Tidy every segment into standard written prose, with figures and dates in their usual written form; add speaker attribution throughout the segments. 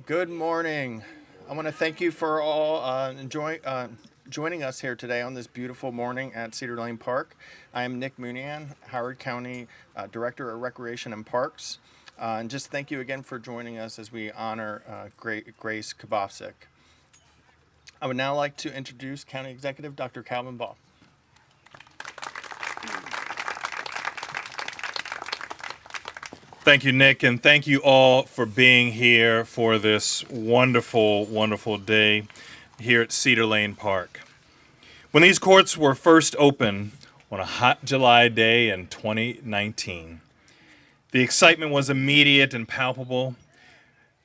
Speaker 1: Good morning. I want to thank you for all joining us here today on this beautiful morning at Cedar Lane Park. I am Nick Moonian, Howard County Director of Recreation and Parks. And just thank you again for joining us as we honor Grace Kubofcik. I would now like to introduce County Executive Dr. Calvin Ball.
Speaker 2: Thank you, Nick, and thank you all for being here for this wonderful, wonderful day here at Cedar Lane Park. When these courts were first opened on a hot July day in 2019, the excitement was immediate and palpable.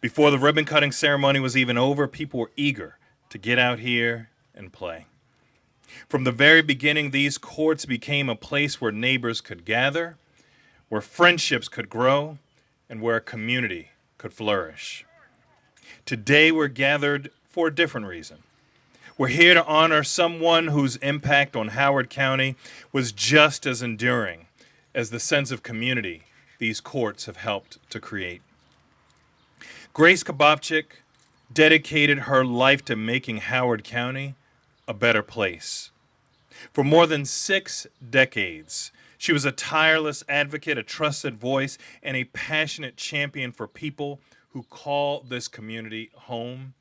Speaker 2: Before the ribbon-cutting ceremony was even over, people were eager to get out here and play. From the very beginning, these courts became a place where neighbors could gather, where friendships could grow, and where a community could flourish. Today we're gathered for a different reason. We're here to honor someone whose impact on Howard County was just as enduring as the sense of community these courts have helped to create. Grace Kubofcik dedicated her life to making Howard County a better place. For more than 6 decades, she was a tireless advocate, a trusted voice, and a passionate champion for people who call this community home.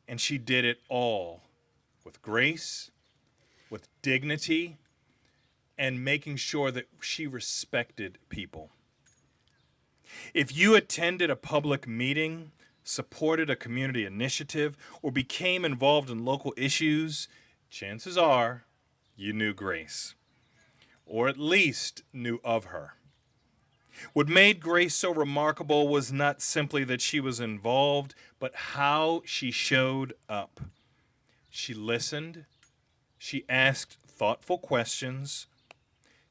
Speaker 2: And she did it all with grace, with dignity, and making sure that she respected people. If you attended a public meeting, supported a community initiative, or became involved in local issues, chances are you knew Grace, or at least knew of her. What made Grace so remarkable was not simply that she was involved, but how she showed up. She listened, she asked thoughtful questions,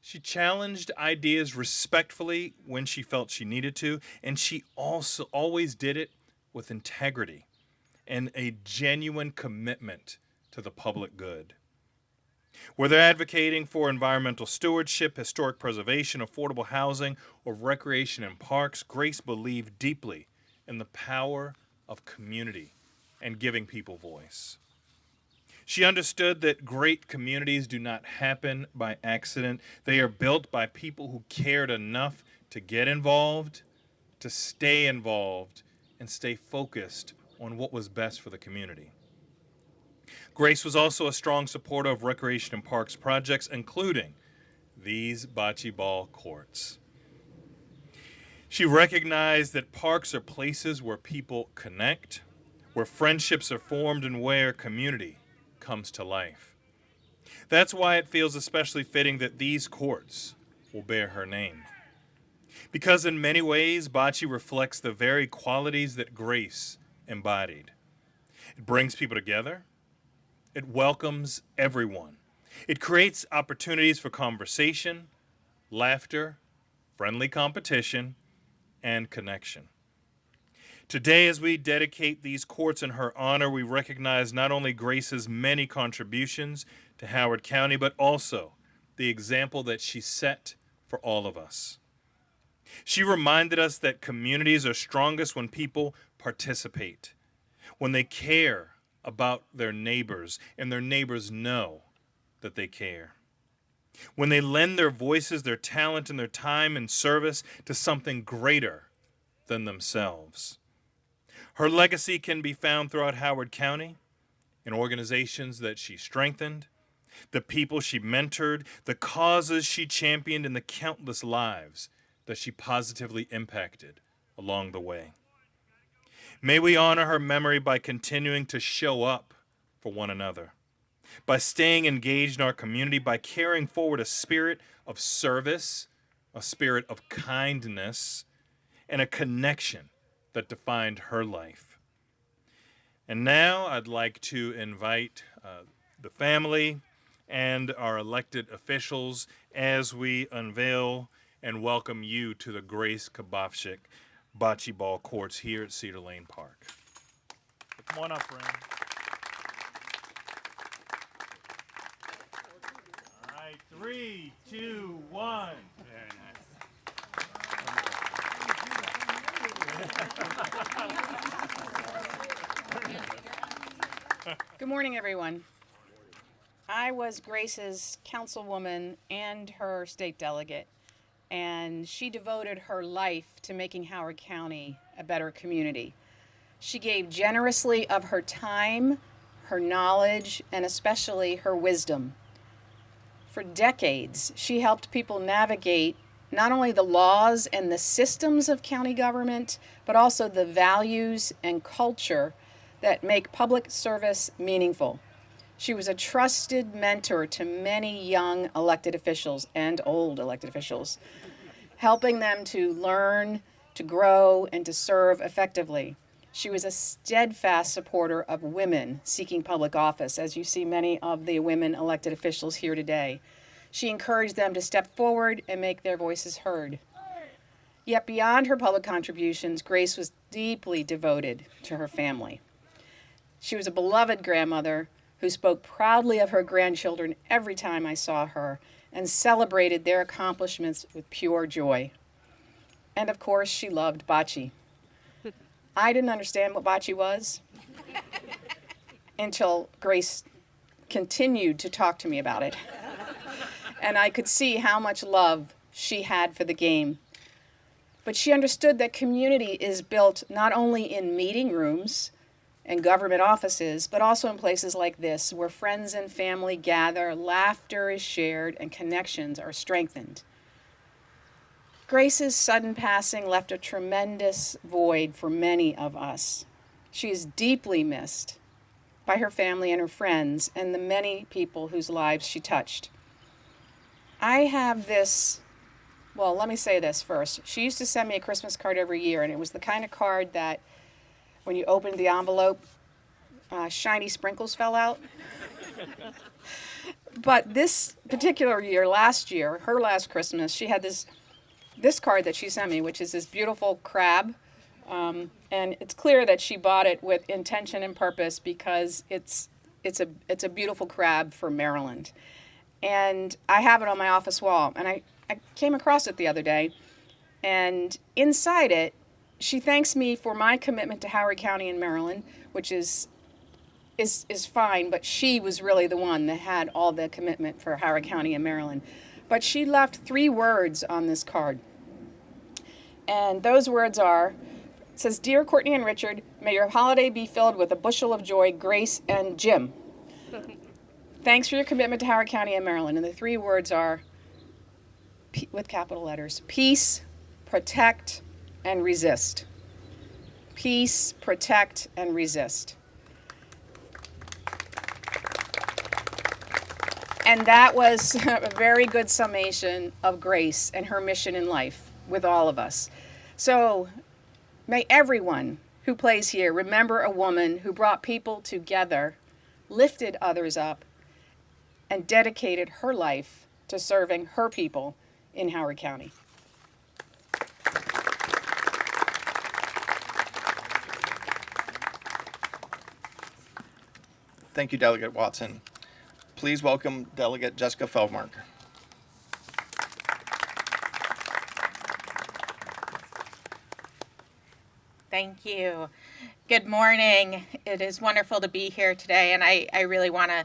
Speaker 2: she challenged ideas respectfully when she felt she needed to, and she also always did it with integrity and a genuine commitment to the public good. Whether advocating for environmental stewardship, historic preservation, affordable housing, or recreation and parks, Grace believed deeply in the power of community and giving people voice. She understood that great communities do not happen by accident. They are built by people who cared enough to get involved, to stay involved, and stay focused on what was best for the community. Grace was also a strong supporter of recreation and parks projects, including these bocce ball courts. She recognized that parks are places where people connect, where friendships are formed, and where community comes to life. That's why it feels especially fitting that these courts will bear her name. Because in many ways, bocce reflects the very qualities that Grace embodied. It brings people together. It welcomes everyone. It creates opportunities for conversation, laughter, friendly competition, and connection. Today, as we dedicate these courts in her honor, we recognize not only Grace's many contributions to Howard County, but also the example that she set for all of us. She reminded us that communities are strongest when people participate, when they care about their neighbors, and their neighbors know that they care. When they lend their voices, their talent, and their time and service to something greater than themselves. Her legacy can be found throughout Howard County, in organizations that she strengthened, the people she mentored, the causes she championed, and the countless lives that she positively impacted along the way. May we honor her memory by continuing to show up for one another, by staying engaged in our community, by carrying forward a spirit of service, a spirit of kindness, and a connection that defined her life. And now I'd like to invite the family and our elected officials as we unveil and welcome you to the Grace Kubofcik bocce ball courts here at Cedar Lane Park. So come on up, friend. All right, 3, 2, 1. Very nice.
Speaker 3: Good morning, everyone. I was Grace's councilwoman and her state delegate, and she devoted her life to making Howard County a better community. She gave generously of her time, her knowledge, and especially her wisdom. For decades, she helped people navigate not only the laws and the systems of county government, but also the values and culture that make public service meaningful. She was a trusted mentor to many young elected officials and old elected officials, helping them to learn, to grow, and to serve effectively. She was a steadfast supporter of women seeking public office, as you see many of the women elected officials here today. She encouraged them to step forward and make their voices heard. Yet beyond her public contributions, Grace was deeply devoted to her family. She was a beloved grandmother who spoke proudly of her grandchildren every time I saw her and celebrated their accomplishments with pure joy. And of course, she loved bocce. I didn't understand what bocce was until Grace continued to talk to me about it. And I could see how much love she had for the game. But she understood that community is built not only in meeting rooms and government offices, but also in places like this, where friends and family gather, laughter is shared, and connections are strengthened. Grace's sudden passing left a tremendous void for many of us. She is deeply missed by her family and her friends and the many people whose lives she touched. I have this, well, let me say this first. She used to send me a Christmas card every year, and it was the kind of card that when you opened the envelope, shiny sprinkles fell out. But this particular year, last year, her last Christmas, she had this card that she sent me, which is this beautiful crab. And it's clear that she bought it with intention and purpose because it's a beautiful crab for Maryland. And I have it on my office wall. And I came across it the other day. And inside it, she thanks me for my commitment to Howard County in Maryland, which is fine, but she was really the one that had all the commitment for Howard County in Maryland. But she left 3 words on this card. And those words are, it says, "Dear Courtney and Richard, may your holiday be filled with a bushel of joy, Grace, and Jim. Thanks for your commitment to Howard County and Maryland." And the 3 words are, with capital letters, peace, protect, and resist. Peace, protect, and resist. And that was a very good summation of Grace and her mission in life with all of us. So may everyone who plays here remember a woman who brought people together, lifted others up, and dedicated her life to serving her people in Howard County.
Speaker 1: Thank you, Delegate Watson. Please welcome Delegate Jessica Feldmark.
Speaker 4: Thank you. Good morning. It is wonderful to be here today, and I really want to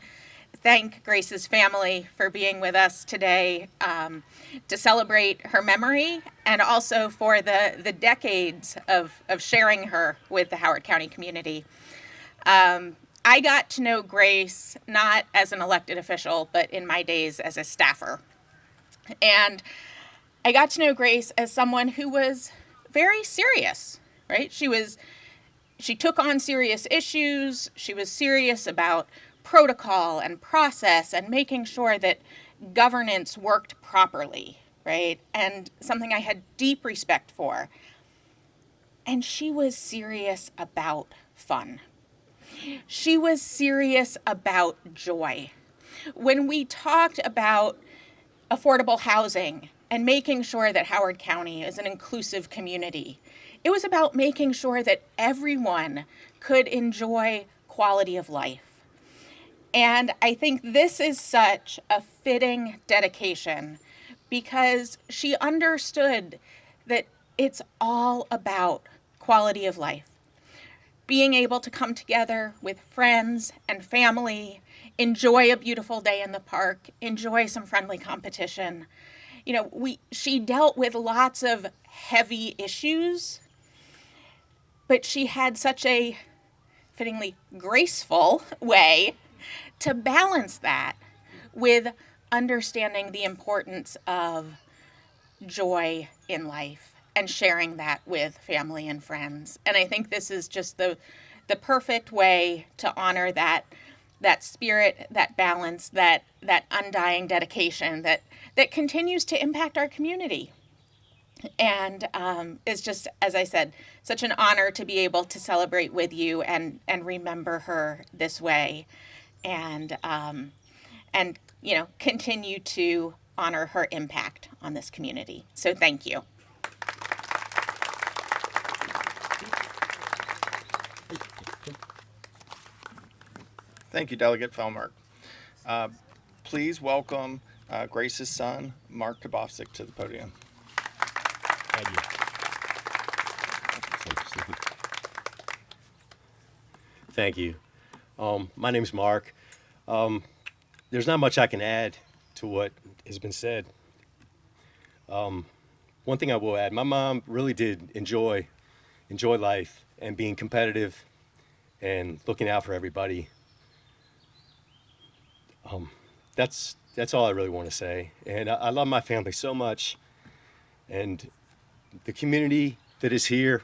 Speaker 4: thank Grace's family for being with us today to celebrate her memory and also for the decades of sharing her with the Howard County community. I got to know Grace not as an elected official, but in my days as a staffer. And I got to know Grace as someone who was very serious, right? She took on serious issues. She was serious about protocol and process and making sure that governance worked properly, right? And something I had deep respect for. And she was serious about fun. She was serious about joy. When we talked about affordable housing and making sure that Howard County is an inclusive community, it was about making sure that everyone could enjoy quality of life. And I think this is such a fitting dedication because she understood that it's all about quality of life. being able to come together with friends and family, enjoy a beautiful day in the park, enjoy some friendly competition. You know, she dealt with lots of heavy issues, but she had such a fittingly graceful way to balance that with understanding the importance of joy in life and sharing that with family and friends. And I think this is just the perfect way to honor that spirit, that balance, that undying dedication that continues to impact our community. And it's just, as I said, such an honor to be able to celebrate with you and remember her this way, and you know, continue to honor her impact on this community. So thank you.
Speaker 1: Thank you, Delegate Felmark. Please welcome Grace's son, Mark Kubofcik, to the podium.
Speaker 5: Thank you. Thank you. My name's Mark. There's not much I can add to what has been said. One thing I will add, my mom really did enjoy life and being competitive and looking out for everybody. That's all I really want to say. And I love my family so much. And the community that is here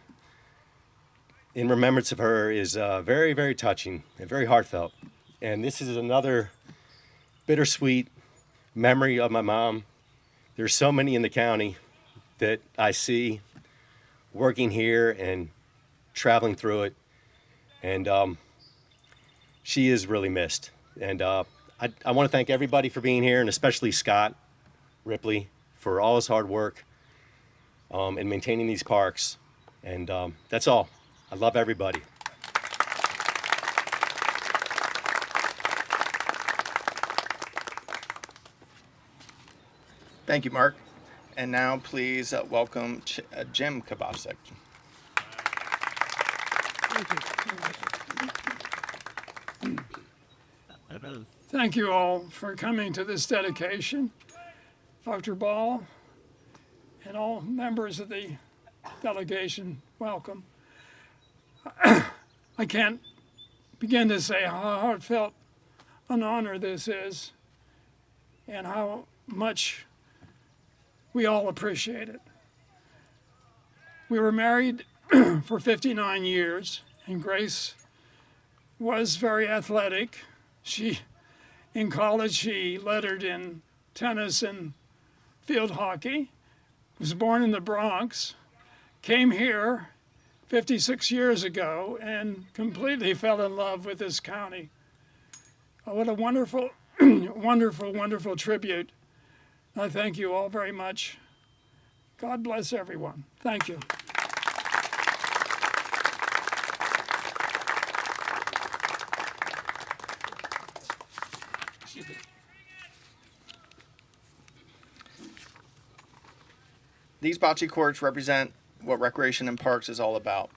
Speaker 5: in remembrance of her is very, very touching and very heartfelt. And this is another bittersweet memory of my mom. There's so many in the county that I see working here and traveling through it. And she is really missed. And I want to thank everybody for being here, and especially Scott Ripley for all his hard work in maintaining these parks. And that's all. I love everybody.
Speaker 1: Thank you, Mark. And now please welcome Jim Kubofcik.
Speaker 6: Thank you all for coming to this dedication. Dr. Ball and all members of the delegation, welcome. I can't begin to say how heartfelt an honor this is and how much we all appreciate it. We were married for 59 years, and Grace was very athletic. In college, she lettered in tennis and field hockey, was born in the Bronx, came here 56 years ago, and completely fell in love with this county. What a wonderful, wonderful, wonderful tribute. I thank you all very much. God bless everyone. Thank you.
Speaker 1: These bocce courts represent what Recreation and Parks is all about,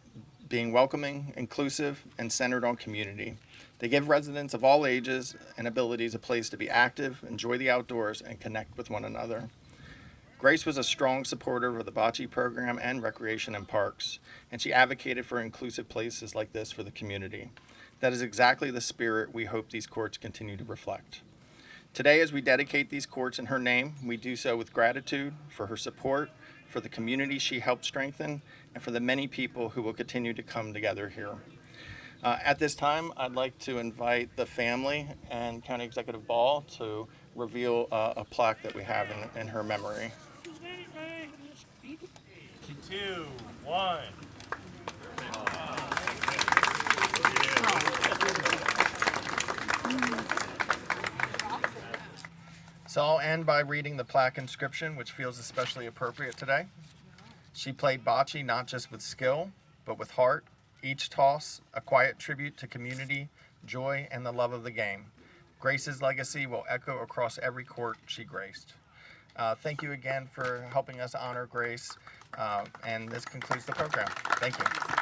Speaker 1: being welcoming, inclusive, and centered on community. They give residents of all ages and abilities a place to be active, enjoy the outdoors, and connect with one another. Grace was a strong supporter of the bocce program and Recreation and Parks, and she advocated for inclusive places like this for the community. That is exactly the spirit we hope these courts continue to reflect. Today, as we dedicate these courts in her name, we do so with gratitude for her support, for the community she helped strengthen, and for the many people who will continue to come together here. At this time, I'd like to invite the family and County Executive Ball to reveal a plaque that we have in her memory.
Speaker 2: 2, 1.
Speaker 1: So I'll end by reading the plaque inscription, which feels especially appropriate today. She played bocce not just with skill, but with heart. Each toss, a quiet tribute to community, joy, and the love of the game. Grace's legacy will echo across every court she graced. Thank you again for helping us honor Grace, and this concludes the program. Thank you.